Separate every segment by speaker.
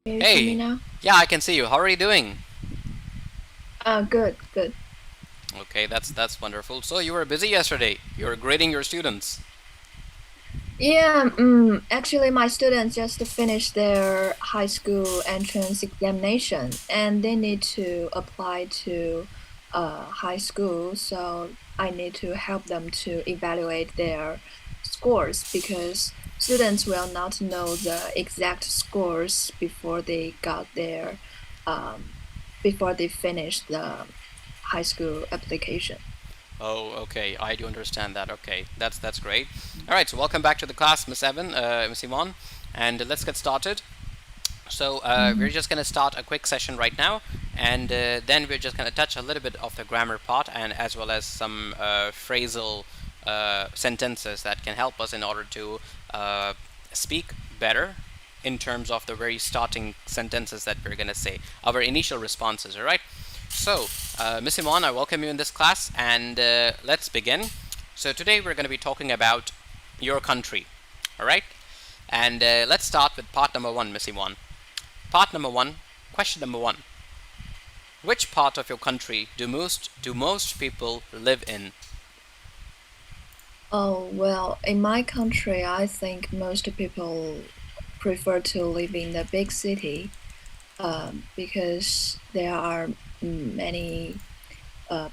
Speaker 1: Can you see me
Speaker 2: Hey,
Speaker 1: now?
Speaker 2: yeah, I can see you. How are you doing?
Speaker 1: Good, good.
Speaker 2: Okay, that's wonderful. So you were busy yesterday. You were grading your students.
Speaker 1: Yeah, actually, my students just finished their high school entrance examination and they need to apply to high school. So I need to help them to evaluate their scores because students will not know the exact scores um, before they finish the high school application.
Speaker 2: Oh, okay. I do understand that. Okay, that's great. All right. So welcome back to the class, Miss Evan, Miss Yvonne, and let's get started. So we're
Speaker 1: Mhm.
Speaker 2: just gonna start a quick session right now, and then we're just gonna touch a little bit of the grammar part, and as well as some phrasal sentences that can help us in order to uh, speak better in terms of the very starting sentences that we're gonna say, our initial responses. All right. So, Miss Iman, I welcome you in this class, and let's begin. So today we're going to be talking about your country. All right. And let's start with part number one, Miss Iman. Part number one, question number one. Which part of your country do most people live in?
Speaker 1: Oh, well, in my country, I think most people prefer to live in the big city, because there are many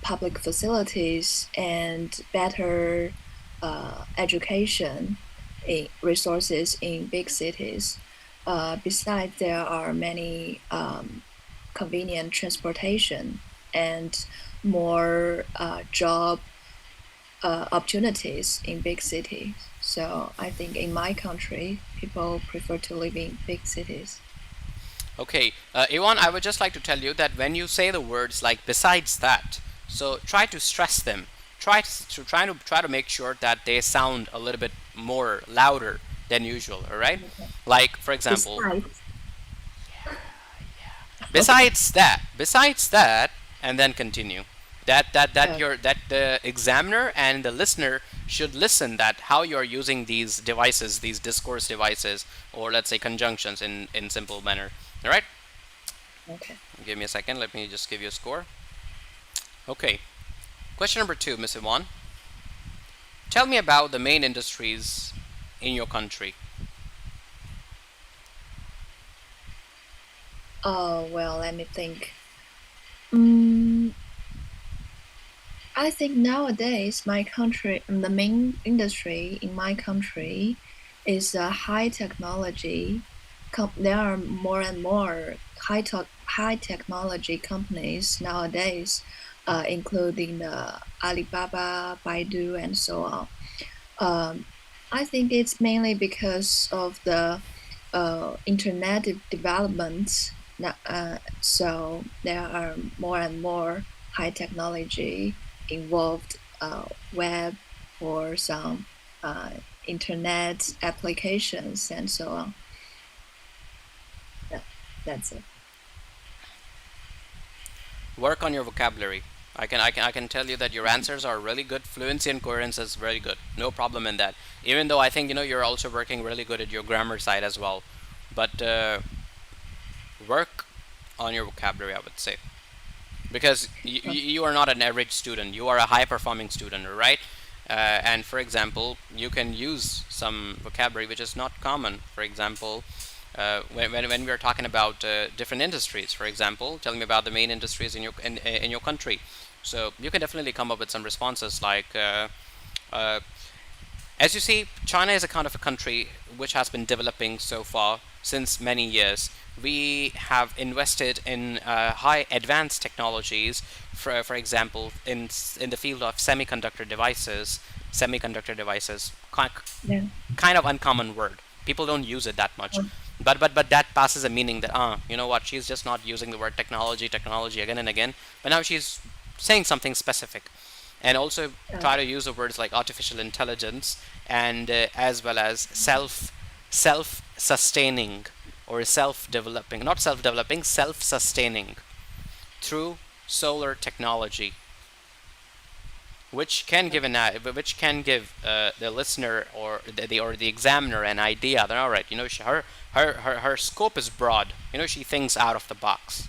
Speaker 1: public facilities and better education resources in big cities. Besides, there are many convenient transportation and more job opportunities in big cities. So I think in my country, people prefer to live in big cities.
Speaker 2: Okay, Ivan, I would just like to tell you that when you say the words like besides that, so try to stress them. Try to make sure that they sound a little bit more louder than usual. All right,
Speaker 1: Okay.
Speaker 2: like for example,
Speaker 1: Besides, okay.
Speaker 2: besides that, and then continue.
Speaker 1: Okay.
Speaker 2: That the examiner and the listener should listen that how you are using these devices, these discourse devices, or let's say conjunctions in simple manner. All right.
Speaker 1: Okay.
Speaker 2: Give me a second. Let me just give you a score. Okay. Question number two, Miss Yvonne. Tell me about the main industries in your country.
Speaker 1: Oh, well, let me think. Mm, I think nowadays the main industry in my country is high technology. There are more and more high technology companies nowadays, including the Alibaba, Baidu, and so on. Um, I think it's mainly because of the internet development. So there are more and more high technology involved, web or some internet applications and so on. That, that's it.
Speaker 2: Work on your vocabulary. I can tell you that your answers are really good. Fluency and coherence is very good. No problem in that. Even though I think you're also working really good at your grammar side as well. But work on your vocabulary, I would say, because you are not an average student. You are a high performing student, right? And for example, you can use some vocabulary which is not common. For example, when we are talking about different industries, for example, tell me about the main industries in your country. So you can definitely come up with some responses like uh, as you see, China is a kind of a country which has been developing so far since many years. We have invested in high advanced technologies, for example, in the field of semiconductor devices. Semiconductor devices,
Speaker 1: Yeah.
Speaker 2: kind of uncommon word. People don't use it that much, but that passes a meaning that you know what? She's just not using the word technology again and again, but now she's saying something specific, and also try to use the words like artificial intelligence and as well as self sustaining or self developing, not self developing, self sustaining through solar technology. which can give the listener or the examiner an idea that all right, her scope is broad. She thinks out of the box.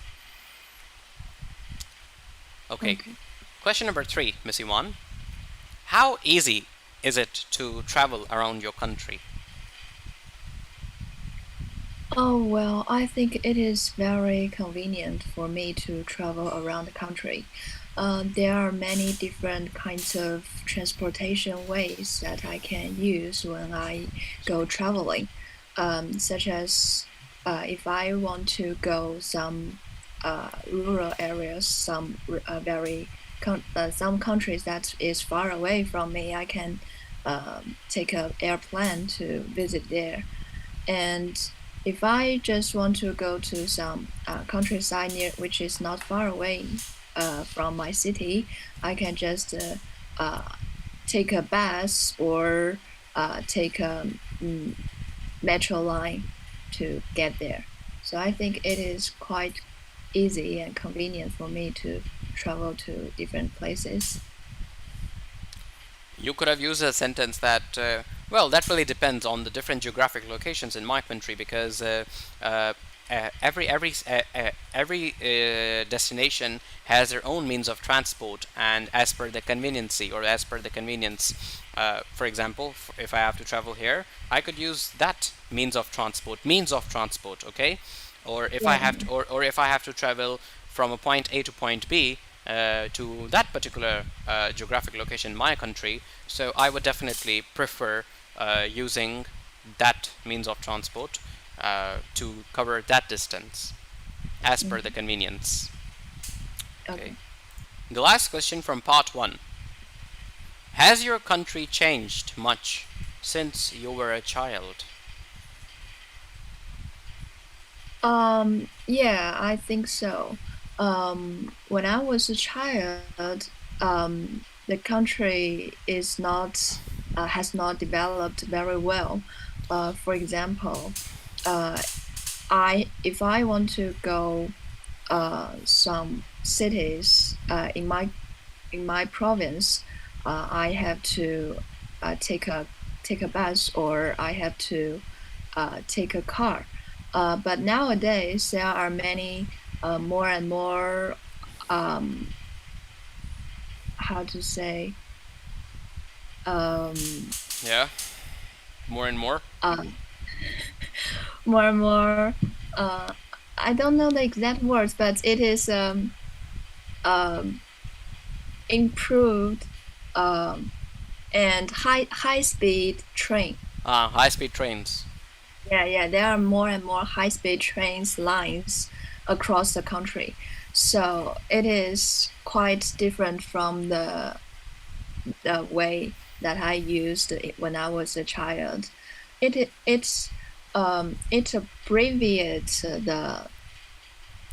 Speaker 2: Okay.
Speaker 1: Okay.
Speaker 2: Question number 3, Miss Iwan. How easy is it to travel around your country?
Speaker 1: Oh, well, I think it is very convenient for me to travel around the country. There are many different kinds of transportation ways that I can use when I go traveling, such as if I want to go some rural areas, some countries that is far away from me, I can take a airplane to visit there. And if I just want to go to some countryside near, which is not far away from my city, I can just uh, take a bus or take a metro line to get there. So I think it is quite easy and convenient for me to travel to different places.
Speaker 2: You could have used a sentence that, well, that really depends on the different geographic locations in my country because uh, every destination has their own means of transport, and as per the conveniency or as per the convenience, for example, if I have to travel here, I could use that means of transport, okay? Or if I
Speaker 1: Yeah,
Speaker 2: have to, or if I have to travel from a point A to point B, to that particular geographic location in my country, so I would definitely prefer using that means of transport to cover that distance as per the
Speaker 1: mhm,
Speaker 2: convenience. Okay.
Speaker 1: okay.
Speaker 2: The last question from part 1. Has your country changed much since you were a child?
Speaker 1: Yeah, I think so. When I was a child, the country is not has not developed very well. For example, uh, I if I want to go some cities in my province, I have to take a bus or I have to take a car. But nowadays there are many more and more um, how to say um,
Speaker 2: Yeah, more and more.
Speaker 1: uh, more and more. Uh, I don't know the exact words, but it is um, improved um, and high speed train.
Speaker 2: High speed trains.
Speaker 1: Yeah, yeah, there are more and more high speed trains lines across the country. So it is quite different from the way that I used it when I was a child. It abbreviates the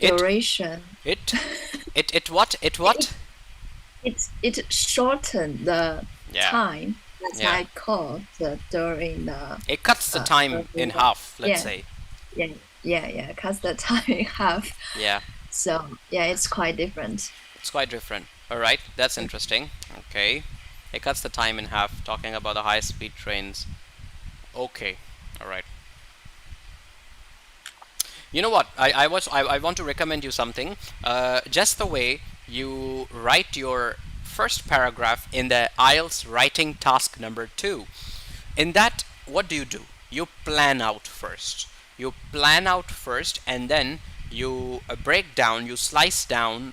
Speaker 2: It,
Speaker 1: duration.
Speaker 2: it, it what?
Speaker 1: It shortened the
Speaker 2: Yeah,
Speaker 1: time that
Speaker 2: yeah.
Speaker 1: I called during the
Speaker 2: It cuts the time in
Speaker 1: during the
Speaker 2: half, let's
Speaker 1: yeah
Speaker 2: say.
Speaker 1: yeah, cuts the time in half.
Speaker 2: Yeah,
Speaker 1: So yeah, it's quite different.
Speaker 2: it's quite different. All right, that's interesting. Okay, it cuts the time in half. Talking about the high-speed trains. Okay, all right. You know what? I want to recommend you something. Just the way you write your first paragraph in the IELTS writing task number 2. In that, what do? You plan out first. You plan out first, and then you break down, you slice down.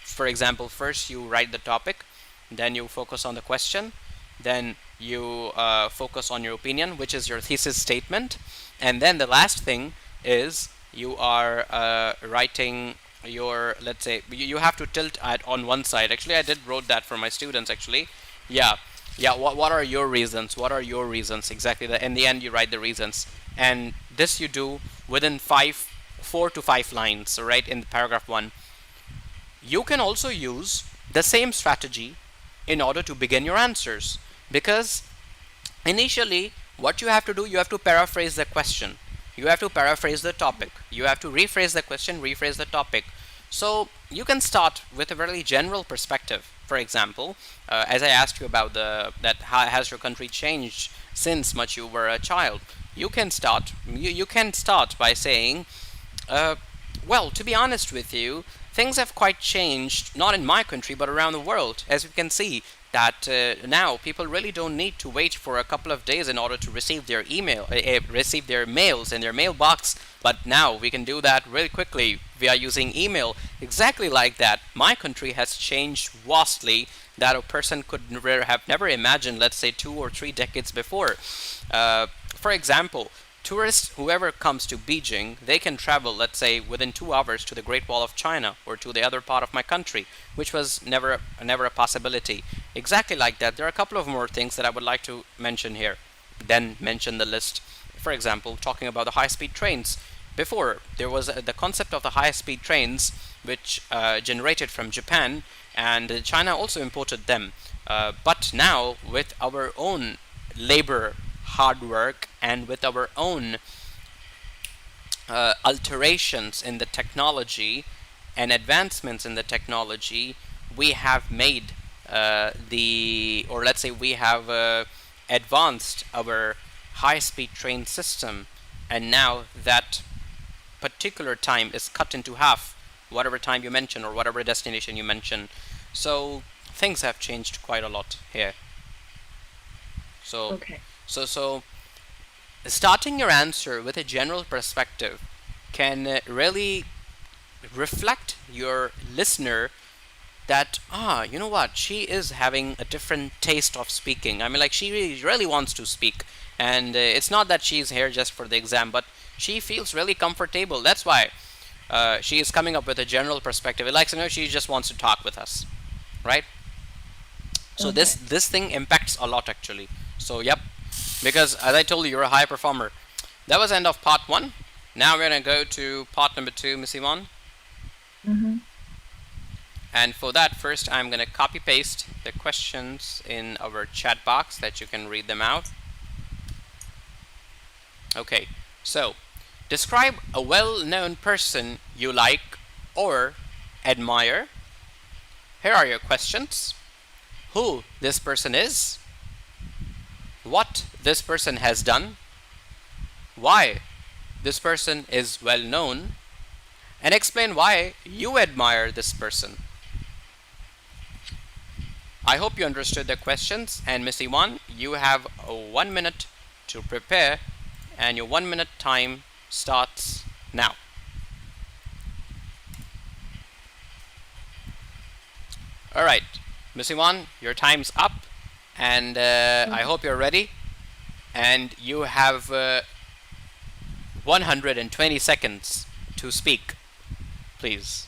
Speaker 2: For example, first you write the topic, then you focus on the question, then you focus on your opinion, which is your thesis statement, and then the last thing is you are writing your, let's say, you have to tilt at on one side. Actually, I did wrote that for my students actually. Yeah, yeah. What are your reasons? What are your reasons exactly? In the end, you write the reasons, and this you do within 4 to 5 lines, right, in paragraph 1. You can also use the same strategy in order to begin your answers, because initially what you have to do, you have to paraphrase the question, you have to paraphrase the topic, you have to rephrase the question, rephrase the topic. So you can start with a very general perspective. For example, as I asked you about that how has your country changed since much you were a child, you can start by saying, uh, well, to be honest with you, things have quite changed, not in my country, but around the world. As you can see, that now people really don't need to wait for a couple of days in order to receive their receive their mails in their mailbox. But now we can do that really quickly via using email. Exactly like that, my country has changed vastly that a person could have never imagined, let's say 2 or 3 decades before. For example, tourists, whoever comes to Beijing, they can travel, let's say, within 2 hours to the Great Wall of China or to the other part of my country, which was never a possibility. Exactly like that. There are a couple of more things that I would like to mention here. Then mention the list. For example, talking about the high-speed trains. Before, there was the concept of the high-speed trains, which generated from Japan, and China also imported them. But now, with our own labor, hard work, and with our own alterations in the technology and advancements in the technology, we have made or let's say we have advanced our high-speed train system, and now that particular time is cut into half, whatever time you mention or whatever destination you mention. So things have changed quite a lot here. So,
Speaker 1: Okay.
Speaker 2: so starting your answer with a general perspective can really reflect your listener that, you know what, she is having a different taste of speaking. I mean, like, she really wants to speak, and it's not that she's here just for the exam, but she feels really comfortable. That's why she is coming up with a general perspective. It likes, she just wants to talk with us, right? So this
Speaker 1: Okay.
Speaker 2: this thing impacts a lot actually. So yep, because as I told you, you're a high performer. That was the end of part one. Now we're gonna go to part number two, Miss Yvonne.
Speaker 1: Mm-hmm.
Speaker 2: And for that, first I'm gonna copy paste the questions in our chat box that you can read them out. Okay, so describe a well-known person you like or admire. Here are your questions. Who this person is, what this person has done, why this person is well known, and explain why you admire this person. I hope you understood the questions, and Miss Iwan, you have 1 minute to prepare, and your 1 minute time starts now. Alright, Miss Iwan, your time's up, and I
Speaker 1: Okay.
Speaker 2: hope you're ready, and you have 120 seconds to speak, please.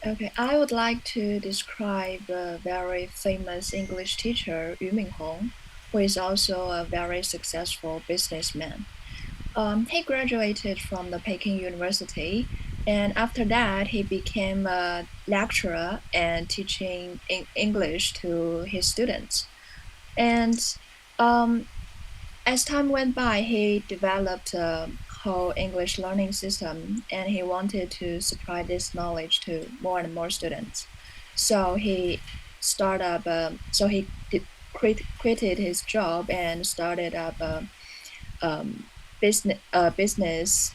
Speaker 1: Okay. I would like to describe a very famous English teacher, Yu Minhong, who is also a very successful businessman. He graduated from the Peking University, and after that, he became a lecturer and teaching English to his students. And um, as time went by, he developed a whole English learning system, and he wanted to supply this knowledge to more and more students. So he quitted his job and started up a business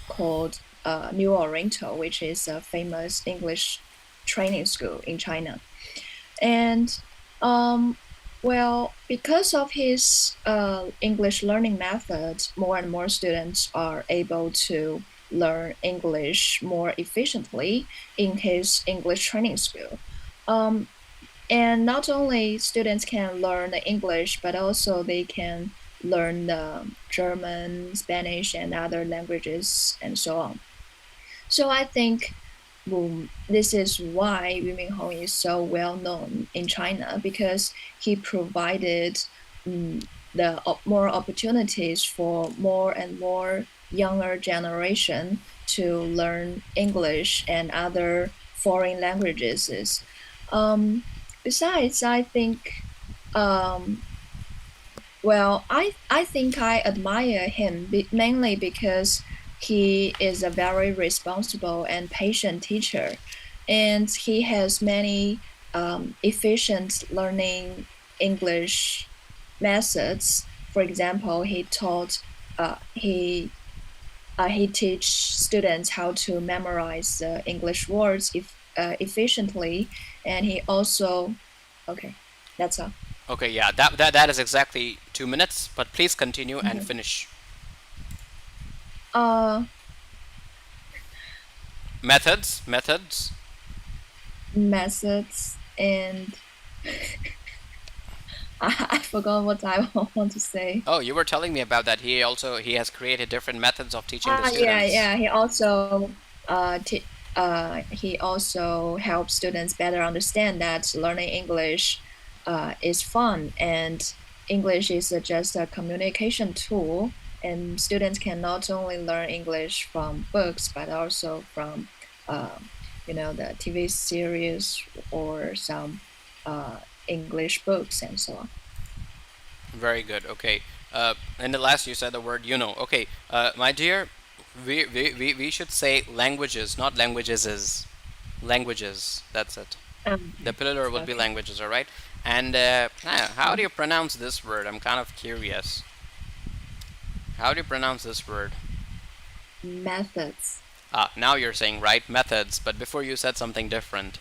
Speaker 1: called New Oriental, which is a famous English training school in China. And well, because of his English learning method, more and more students are able to learn English more efficiently in his English training school. Um, and not only students can learn the English, but also they can learn the German, Spanish, and other languages, and so on. So I think this is why Yu Minhong is so well known in China because he provided more opportunities for more and more younger generation to learn English and other foreign languages. Um, Besides, I think um, I think I admire him mainly because he is a very responsible and patient teacher. and he has many efficient learning English methods. For example, he teach students how to memorize English words efficiently, and he also okay, that's all.
Speaker 2: Okay, yeah, that is exactly 2 minutes. But please continue and
Speaker 1: Mhm.
Speaker 2: finish.
Speaker 1: Uh,
Speaker 2: Methods.
Speaker 1: methods and I forgot what I want to say.
Speaker 2: Oh, you were telling me about that. He has created different methods of teaching the
Speaker 1: Yeah,
Speaker 2: students.
Speaker 1: yeah. He also helps students better understand that learning English is fun, and English is just a communication tool. And students can not only learn English from books, but also from um, the TV series or some English books and so on.
Speaker 2: Very good. Okay. In the last, you said the word Okay. My dear, we should say languages, not languages is languages. That's it. The
Speaker 1: Okay.
Speaker 2: plural would be
Speaker 1: Okay.
Speaker 2: languages, all right? And how do you pronounce this word? I'm kind of curious. How do you pronounce this word?
Speaker 1: Methods.
Speaker 2: Ah, now you're saying right methods, but before you said something different.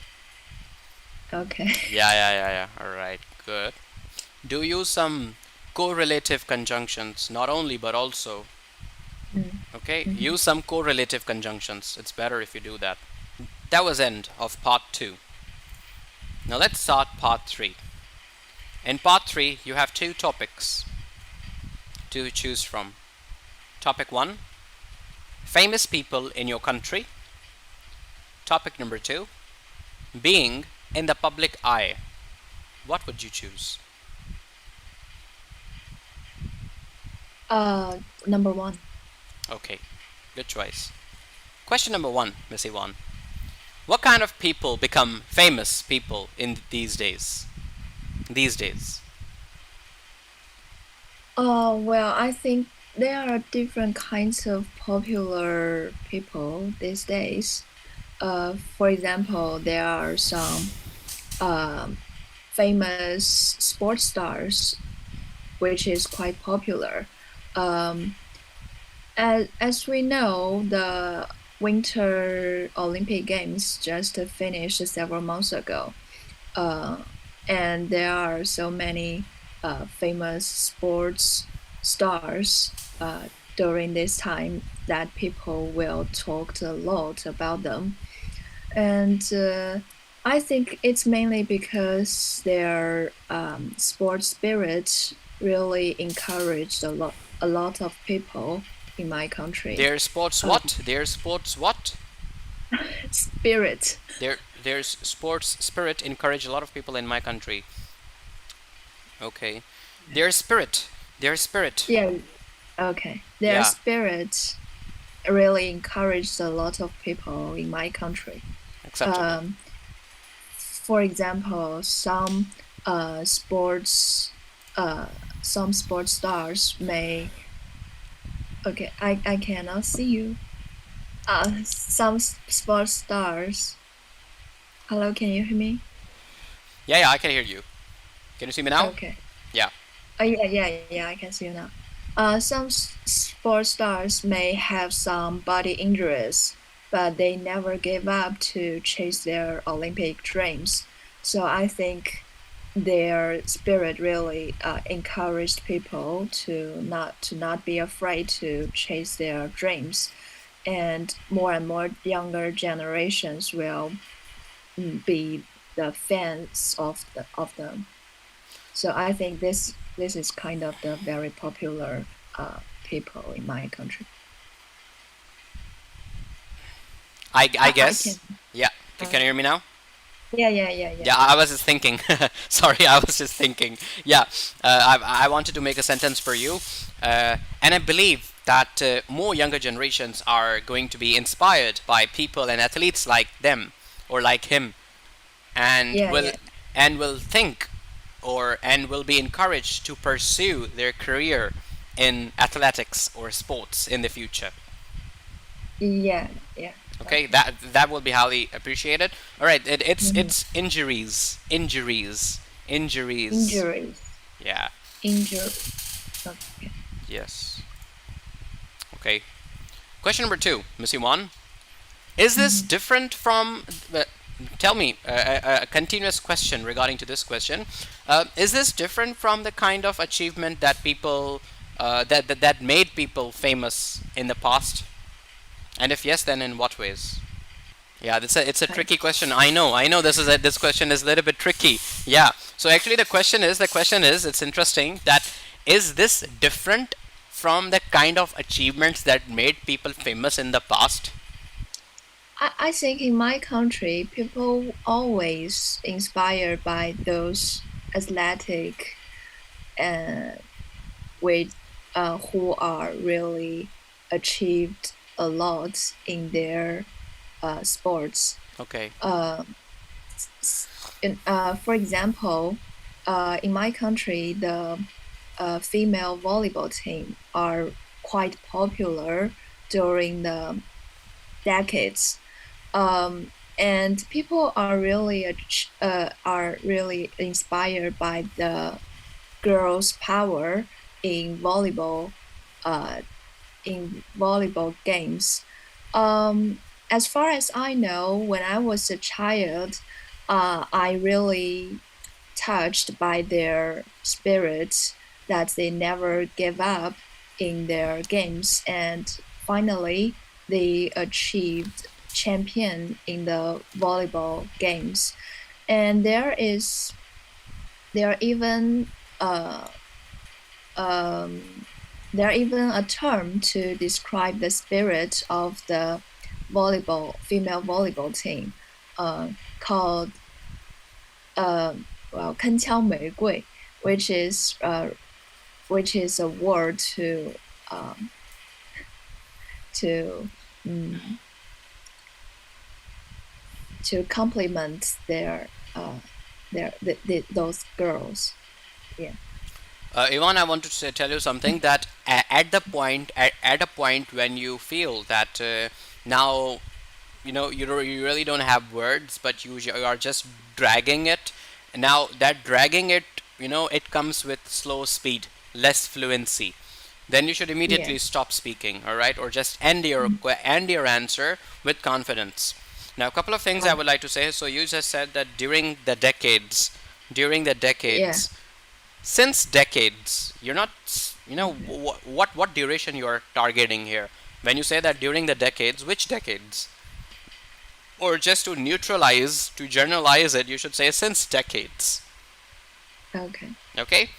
Speaker 1: Okay.
Speaker 2: Yeah. All right, good. Do use some correlative conjunctions, not only but also.
Speaker 1: Mm.
Speaker 2: Okay,
Speaker 1: Mhm.
Speaker 2: use some correlative conjunctions. It's better if you do that. That was end of part 2. Now let's start part 3. In part 3, you have two topics to choose from. Topic 1, famous people in your country. Topic number 2, being in the public eye. What would you choose?
Speaker 1: Number one.
Speaker 2: Okay, good choice. Question number 1, Miss Yvonne. What kind of people become famous people in these days? These days.
Speaker 1: Well, I think there are different kinds of popular people these days. For example, there are some um, famous sports stars, which is quite popular. Um, as we know, the Winter Olympic Games just finished several months ago. Uh, and there are so many famous sports stars during this time that people will talk a lot about them. And I think it's mainly because their sports spirit really encouraged a lot of people in my country.
Speaker 2: Their sports
Speaker 1: Uh,
Speaker 2: what? Their sports what?
Speaker 1: spirit.
Speaker 2: Their sports spirit encourage a lot of people in my country. Okay. Their spirit. Their spirit.
Speaker 1: Yeah, okay. Their
Speaker 2: Yeah,
Speaker 1: spirit really encouraged a lot of people in my country.
Speaker 2: acceptable.
Speaker 1: Um, for example, uh, sports uh, some sports stars may okay, I cannot see you. Some sports stars. Hello, can you hear me?
Speaker 2: Yeah, I can hear you. Can you see me now?
Speaker 1: Okay.
Speaker 2: Yeah.
Speaker 1: Yeah, I can see you now. Some sports stars may have some body injuries, but they never gave up to chase their Olympic dreams. So I think their spirit really encouraged people to not be afraid to chase their dreams, and more younger generations will be the fans of them. So I think this is kind of the very popular people in my country.
Speaker 2: I
Speaker 1: I
Speaker 2: guess.
Speaker 1: can.
Speaker 2: Yeah. Can you hear me now?
Speaker 1: Yeah.
Speaker 2: Yeah, I was just thinking. Sorry, I was just thinking. Yeah, I wanted to make a sentence for you, and I believe that more younger generations are going to be inspired by people and athletes like them or like him, and
Speaker 1: Yeah,
Speaker 2: will
Speaker 1: yeah,
Speaker 2: think and will be encouraged to pursue their career in athletics or sports in the future.
Speaker 1: yeah, yeah.
Speaker 2: Okay, Okay, that will be highly appreciated. All right,
Speaker 1: Mhm.
Speaker 2: it's injuries.
Speaker 1: Injuries.
Speaker 2: Yeah.
Speaker 1: Injuries. Okay.
Speaker 2: Yes. Okay. Question number two, Miss Iwan. Is this
Speaker 1: Mhm.
Speaker 2: different from? Tell me a continuous question regarding to this question. Is this different from the kind of achievement that people that made people famous in the past? And if yes, then in what ways? Yeah, it's a
Speaker 1: Okay.
Speaker 2: tricky question. I know this question is a little bit tricky. Yeah. So actually, the question is it's interesting that is this different from the kind of achievements that made people famous in the past?
Speaker 1: I think in my country, people always inspired by those athletic uh, with who are really achieved a lot in their sports.
Speaker 2: Okay.
Speaker 1: Uh, for example, in my country, the female volleyball team are quite popular during the decades, and people are really inspired by the girls' power in volleyball, uh, in volleyball games. As far as I know, when I was a child, I really touched by their spirit that they never give up in their games, and finally they achieved champion in the volleyball games. And there even uh um there even a term to describe the spirit of the female volleyball team, uh called well, 铿锵玫瑰, which is a word um to um, to compliment those girls. Yeah.
Speaker 2: Ivan, I want to tell you something that at a point when you feel that now you really don't have words, but you are just dragging it. Now that dragging it, it comes with slow speed, less fluency. Then you should
Speaker 1: Yeah.
Speaker 2: immediately stop speaking, all right, or just end your
Speaker 1: Mhm.
Speaker 2: end your answer with confidence. Now, a couple of things I
Speaker 1: Oh,
Speaker 2: would like to say. So you just said that during the
Speaker 1: yeah.
Speaker 2: decades, since decades, you're not,
Speaker 1: Okay.
Speaker 2: what duration you are targeting here. When you say that during the decades, which decades? Or just to generalize it, you should say since decades.
Speaker 1: Okay.
Speaker 2: Okay?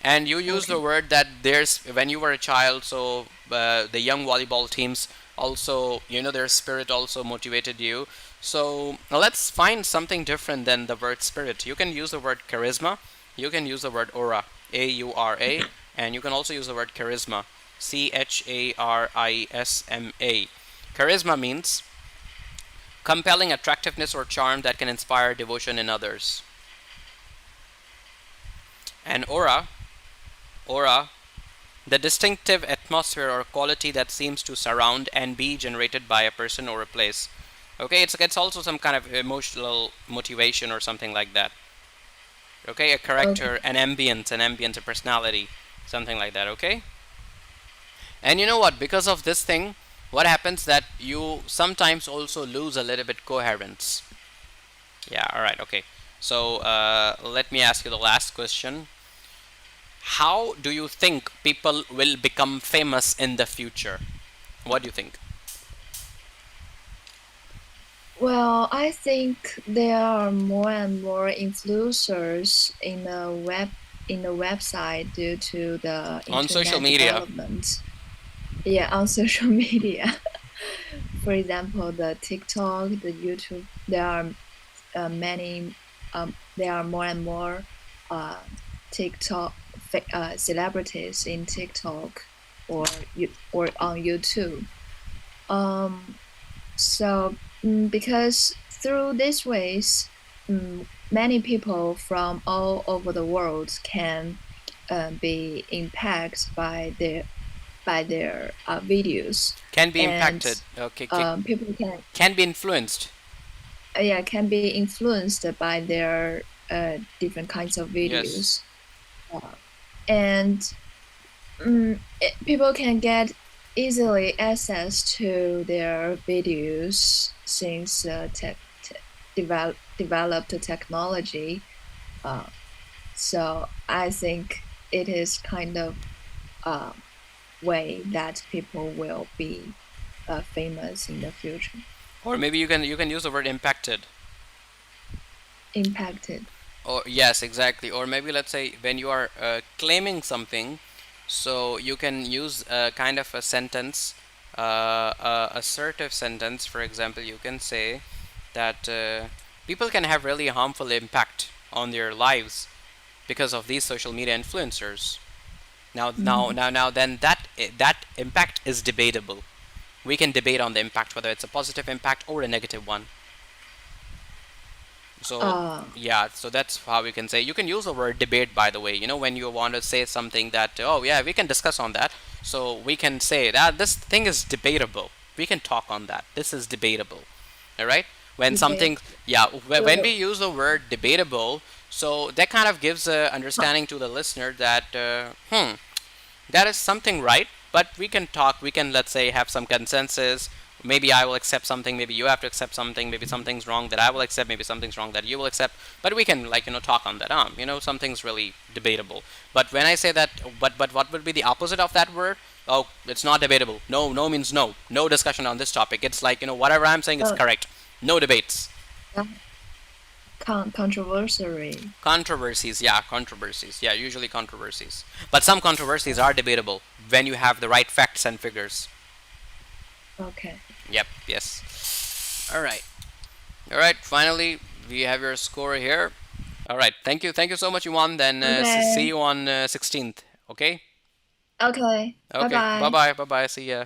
Speaker 2: And you use the
Speaker 1: Okay.
Speaker 2: word that there's when you were a child, so the young volleyball teams also, their spirit also motivated you. So now let's find something different than the word spirit. You can use the word charisma, you can use the word aura, AURA, and you can also use the word charisma, CHARISMA. Charisma means compelling attractiveness or charm that can inspire devotion in others. And aura, the distinctive atmosphere or quality that seems to surround and be generated by a person or a place. Okay, it's also some kind of emotional motivation or something like that. Okay, a character,
Speaker 1: Okay.
Speaker 2: an ambience, a personality, something like that. Okay, and you know what? Because of this thing, what happens that you sometimes also lose a little bit coherence. Yeah. All right. Okay. So let me ask you the last question. How do you think people will become famous in the future? What do you think?
Speaker 1: Well, I think there are more and more influencers in the website due to the
Speaker 2: On social
Speaker 1: internet
Speaker 2: media.
Speaker 1: development. Yeah, on social media. For example, the TikTok, the YouTube. There are more and more uh, celebrities in TikTok or on YouTube. Um, because through these ways, many people from all over the world can be impacted by by their videos,
Speaker 2: Can be
Speaker 1: and
Speaker 2: impacted. Okay,
Speaker 1: people can
Speaker 2: can be influenced.
Speaker 1: yeah, can be influenced by their different kinds of
Speaker 2: Yes.
Speaker 1: videos, and people can get easily access to their videos since developed technology. Uh, so I think it is kind of a way that people will be famous in the future,
Speaker 2: Or maybe you can use the word impacted.
Speaker 1: impacted.
Speaker 2: Or yes, exactly. Or maybe let's say when you are claiming something, so you can use a kind of a sentence, assertive sentence. For example, you can say that people can have really harmful impact on their lives because of these social media influencers.
Speaker 1: Mhm.
Speaker 2: Then that impact is debatable. We can debate on the impact, whether it's a positive impact or a negative one. So
Speaker 1: Uh,
Speaker 2: yeah, so that's how we can say. You can use the word debate, by the way. When you want to say something that, oh yeah, we can discuss on that. So we can say that this thing is debatable. We can talk on that. This is debatable. All right. When
Speaker 1: debate.
Speaker 2: something, yeah, when we
Speaker 1: So,
Speaker 2: use the word debatable, so that kind of gives a
Speaker 1: huh,
Speaker 2: understanding to the listener that, that is something right, but we can talk. We can, let's say, have some consensus. Maybe I will accept something, maybe you have to accept something, maybe something's wrong that I will accept, maybe something's wrong that you will accept, but we can, like, talk on that. Something's really debatable. But when I say that, but what would be the opposite of that word? Oh, it's not debatable. No, no means no. No discussion on this topic. It's like, whatever I'm saying is
Speaker 1: uh,
Speaker 2: correct. No debates.
Speaker 1: uh, controversy.
Speaker 2: Controversies, yeah, controversies, yeah, usually controversies. But some controversies are debatable when you have the right facts and figures.
Speaker 1: Okay.
Speaker 2: Yep, yes. All right. All right, finally, we have your score here. All right, thank you so much, Yuan. Then see
Speaker 1: Okay.
Speaker 2: you on 16th, okay?
Speaker 1: Okay. Bye
Speaker 2: Okay, bye
Speaker 1: bye.
Speaker 2: bye, bye bye, see ya.